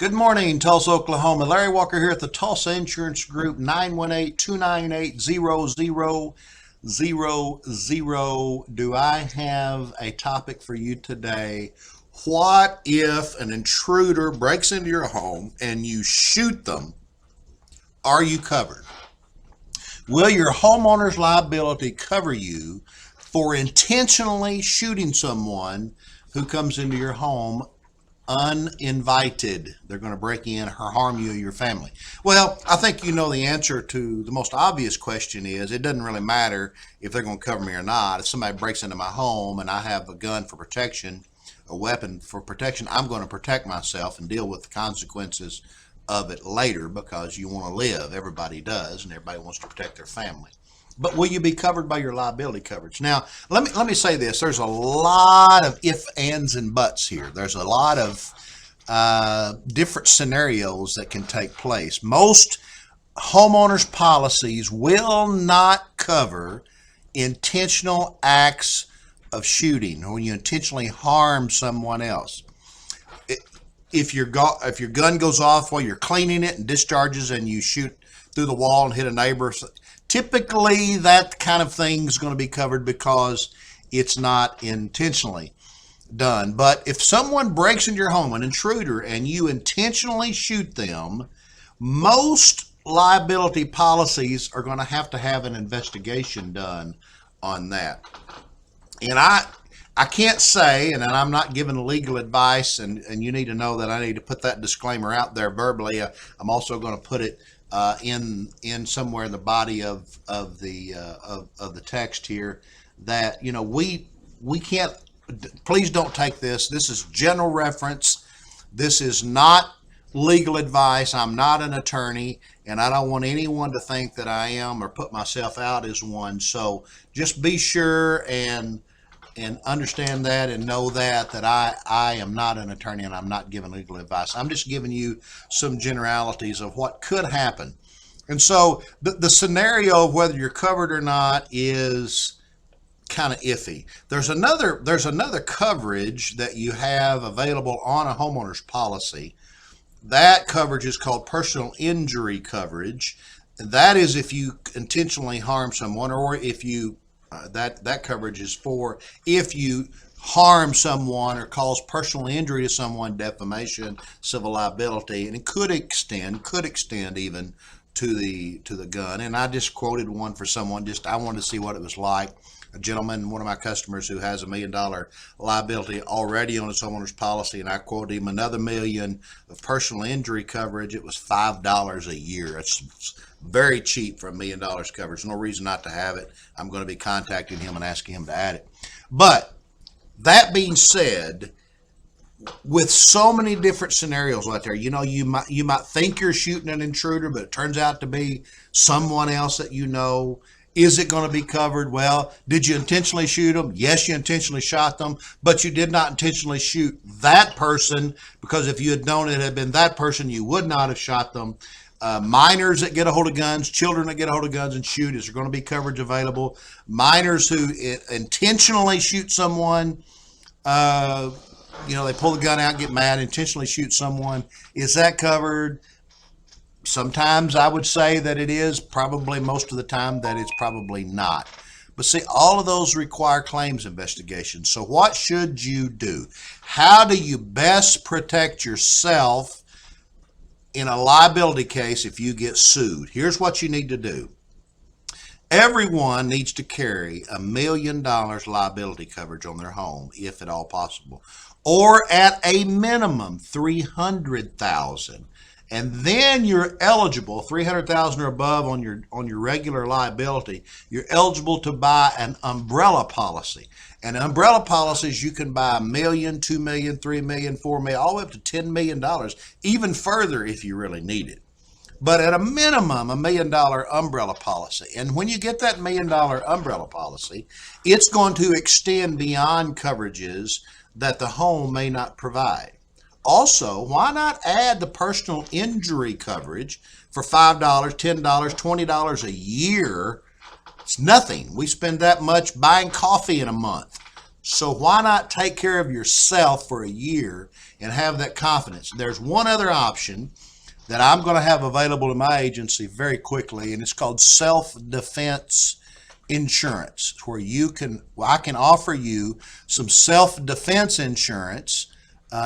Good morning, Tulsa, Oklahoma. Larry Walker here at the Tulsa Insurance Group, 918-298-0000. Do I have a topic for you today? What if an intruder breaks into your home and you shoot them? Are you covered? Will your homeowner's liability cover you for intentionally shooting someone who comes into your home uninvited? They're going to break in or harm you or your family. Well, I think you know the answer to the most obvious question is it doesn't really matter if they're going to cover me or not. If somebody breaks into my home and I have a gun for protection, a weapon for protection, I'm going to protect myself and deal with the consequences of it later, because you want to live. Everybody does, and everybody wants to protect their family. But will you be covered by your liability coverage? Now, let me say this. There's a lot of ifs, ands, and buts here. There's a lot of different scenarios that can take place. Most homeowners' policies will not cover intentional acts of shooting, or when you intentionally harm someone else. If your gun goes off while you're cleaning it and discharges and you shoot through the wall and hit a neighbor, typically that kind of thing is going to be covered because it's not intentionally done. But if someone breaks into your home, an intruder, and you intentionally shoot them, most liability policies are going to have an investigation done on that. And I can't say, and I'm not giving legal advice, and you need to know that I need to put that disclaimer out there verbally. I'm also going to put it in somewhere in the body of the text here, that we can't. Please don't take this. This is general reference. This is not legal advice. I'm not an attorney, and I don't want anyone to think that I am or put myself out as one. So just be sure and understand that, and know that I am not an attorney and I'm not giving legal advice. I'm just giving you some generalities of what could happen. And so the scenario of whether you're covered or not is kind of iffy. There's another coverage that you have available on a homeowner's policy. That coverage is called personal injury coverage. That is if you intentionally harm someone, or if you that coverage is for if you harm someone or cause personal injury to someone, defamation, civil liability, and it could extend even to the gun. And I just quoted one for someone. I wanted to see what it was like. A gentleman, one of my customers, who has $1 million liability already on his homeowner's policy, and I quoted him another $1 million of personal injury coverage. It was $5 a year. It's very cheap for $1 million coverage. No reason not to have it. I'm going to be contacting him and asking him to add it. But that being said, with so many different scenarios out there, you might think you're shooting an intruder, but it turns out to be someone else that you know. Is it going to be covered? Well, did you intentionally shoot them? Yes, you intentionally shot them, but you did not intentionally shoot that person, because if you had known it had been that person, you would not have shot them. Minors that get a hold of guns, children that get a hold of guns and shoot, is there going to be coverage available? Minors who intentionally shoot someone, they pull the gun out, get mad, intentionally shoot someone, is that covered? Sometimes I would say that it is. Probably most of the time that it's probably not. But see, all of those require claims investigation. So what should you do? How do you best protect yourself in a liability case if you get sued? Here's what you need to do. Everyone needs to carry $1 million liability coverage on their home, if at all possible, or at a minimum $300,000. And then you're eligible, $300,000 or above on your regular liability, you're eligible to buy an umbrella policy. And umbrella policies, you can buy $1 million, $2 million, $3 million, $4 million, all the way up to $10 million, even further if you really need it. But at a minimum, $1 million umbrella policy. And when you get that $1 million umbrella policy, it's going to extend beyond coverages that the home may not provide. Also, why not add the personal injury coverage for $5, $10, $20 a year? It's nothing. We spend that much buying coffee in a month. So why not take care of yourself for a year and have that confidence? There's one other option that I'm going to have available in my agency very quickly, and it's called self-defense insurance, where I can offer you some self-defense insurance.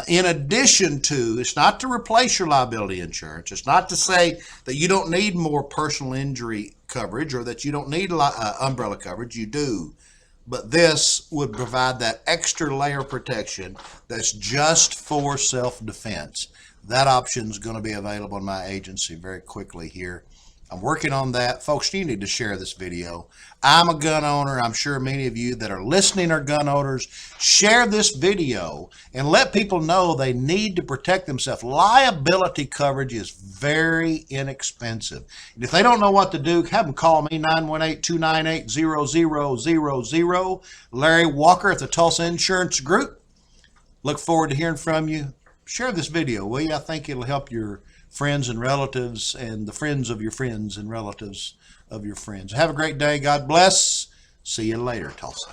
In addition to, it's not to replace your liability insurance. It's not to say that you don't need more personal injury coverage or that you don't need umbrella coverage. You do. But this would provide that extra layer of protection that's just for self-defense. That option is going to be available in my agency very quickly here. I'm working on that. Folks, you need to share this video. I'm a gun owner. I'm sure many of you that are listening are gun owners. Share this video and let people know they need to protect themselves. Liability coverage is very inexpensive. And if they don't know what to do, have them call me, 918-298-0000. Larry Walker at the Tulsa Insurance Group. Look forward to hearing from you. Share this video, will you? I think it'll help your friends and relatives and the friends of your friends and relatives of your friends. Have a great day. God bless. See you later, Tulsa.